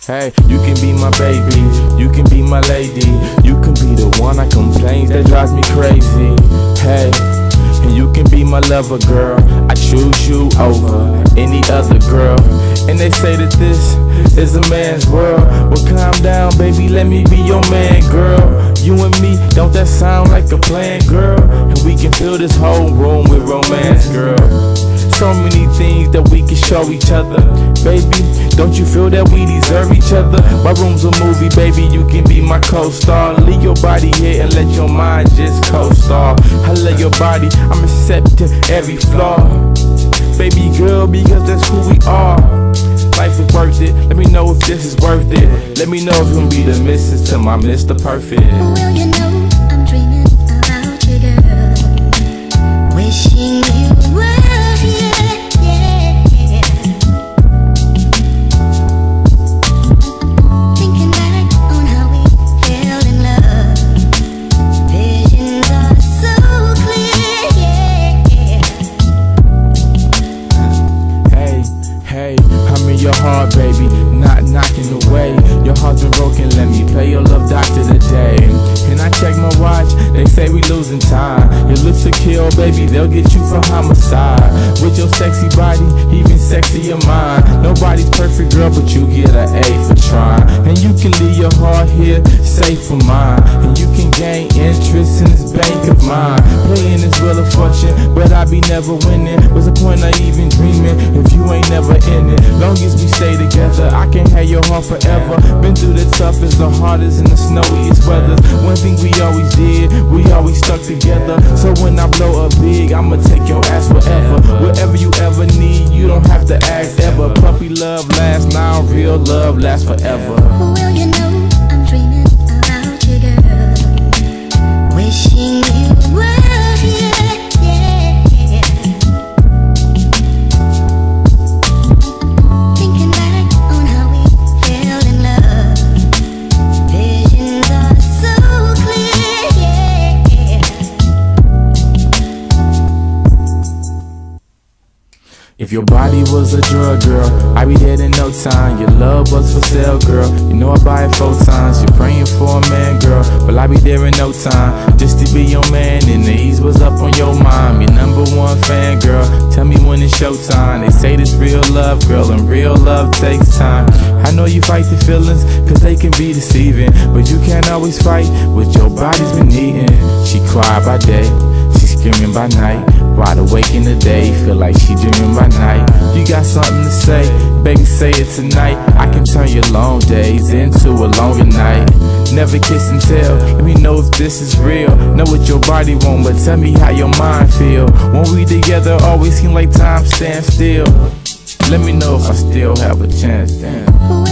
Hey, you can be my baby, you can be my lady, you can be the one I complain that drives me crazy. Hey, and you can be my lover, girl. I choose you over any other girl. And they say that this is a man's world. Well, calm down, baby, let me be your man, girl. You and me, don't that sound like a plan, girl? And we can fill this whole room with romance, girl. So many things that we can show each other. Baby, don't you feel that we deserve each other? My room's a movie, baby, you can be my co-star. Leave your body here and let your mind just co-star. I love your body, I'm accepting every flaw. Baby girl, because that's who we are. Life is worth it, let me know if this is worth it. Let me know if you can be the missus to my Mr. Perfect. Well, you know, I'm dreaming about you, girl. Wishing you were here. Your heart, baby, not knocking away. Your heart's been broken, let me play your love doctor today. And I check my watch, they say we losing time. Your looks to kill, baby, they'll get you for homicide. With your sexy body, even sexier mind. Nobody's perfect, girl, but you get an A for trying. And you can leave your heart here, safe for mine. And you can gain interest in this bank of mine. Playing this wheel of fortune, but I be never winning. What's the point of even dreaming if you ain't never in it? Long as we stay together, I can have your heart forever. Been through the toughest, the hardest, and the snowiest weathers. One thing we always did, we always stuck together. So when I blow up big, I'ma take your ass wherever. Whatever you ever need, you don't have to ask ever. Puppy love lasts now, real love lasts forever. Well, you know, I'm dreaming about you, girl. Wishing you were here. If your body was a drug, girl, I'd be dead in no time. Your love was for sale, girl, you know I buy it 4 times. You're praying for a man, girl, but I'd be there in no time. Just to be your man, and the ease was up on your mind. Your #1 fan, girl, tell me when it's showtime. They say this real love, girl, and real love takes time. I know you fight the feelings, cause they can be deceiving, but you can't always fight what your body's been eating. She cry by day, she screaming by night, wide awake in the day, feel like she dreaming by night. You got something to say, baby, say it tonight. I can turn your long days into a longer night. Never kiss and tell, let me know if this is real. Know what your body want, but tell me how your mind feel. When we together, always seem like time stands still. Let me know if I still have a chance, damn.